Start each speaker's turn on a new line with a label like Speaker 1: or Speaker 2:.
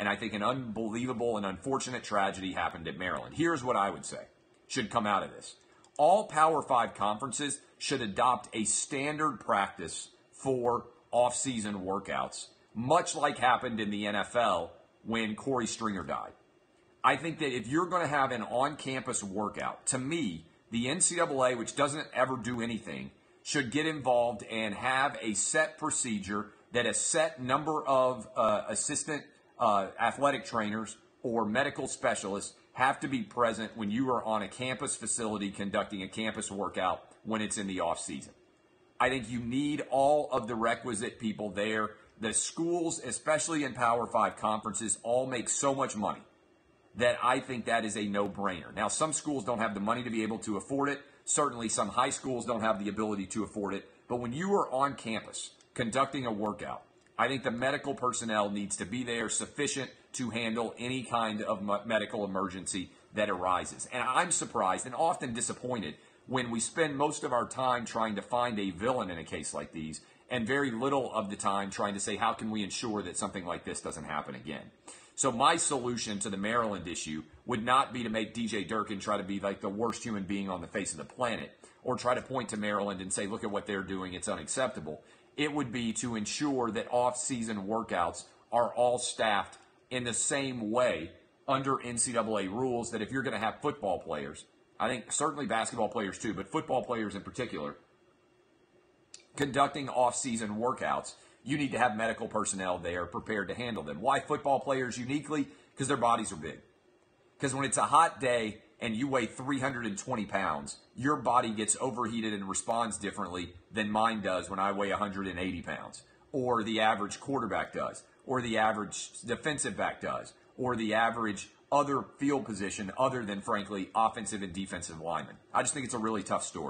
Speaker 1: And I think an unbelievable and unfortunate tragedy happened at Maryland. Here's what I would say should come out of this. All Power 5 conferences should adopt a standard practice for off-season workouts, much like happened in the NFL when Corey Stringer died. I think that if you're going to have an on-campus workout, to me, the NCAA, which doesn't ever do anything, should get involved and have a set procedure that a set number of assistant athletic trainers or medical specialists have to be present when you are on a campus facility conducting a campus workout when it's in the off season. I think you need all of the requisite people there. The schools, especially in Power 5 conferences, all make so much money that I think that is a no-brainer. Now, some schools don't have the money to be able to afford it. Certainly, some high schools don't have the ability to afford it. But when you are on campus conducting a workout, I think the medical personnel needs to be there sufficient to handle any kind of medical emergency that arises. And I'm surprised and often disappointed when we spend most of our time trying to find a villain in a case like these and very little of the time trying to say, how can we ensure that something like this doesn't happen again? So my solution to the Maryland issue would not be to make DJ Durkin try to be like the worst human being on the face of the planet or try to point to Maryland and say, look at what they're doing, it's unacceptable. It would be to ensure that off-season workouts are all staffed in the same way under NCAA rules, that if you're going to have football players, I think certainly basketball players too, but football players in particular, conducting off-season workouts, you need to have medical personnel there prepared to handle them. Why football players uniquely? Because their bodies are big. Because when it's a hot day and you weigh 320 pounds, your body gets overheated and responds differently than mine does when I weigh 180 pounds, or the average quarterback does, or the average defensive back does, or the average other field position other than, frankly, offensive and defensive linemen. I just think it's a really tough story.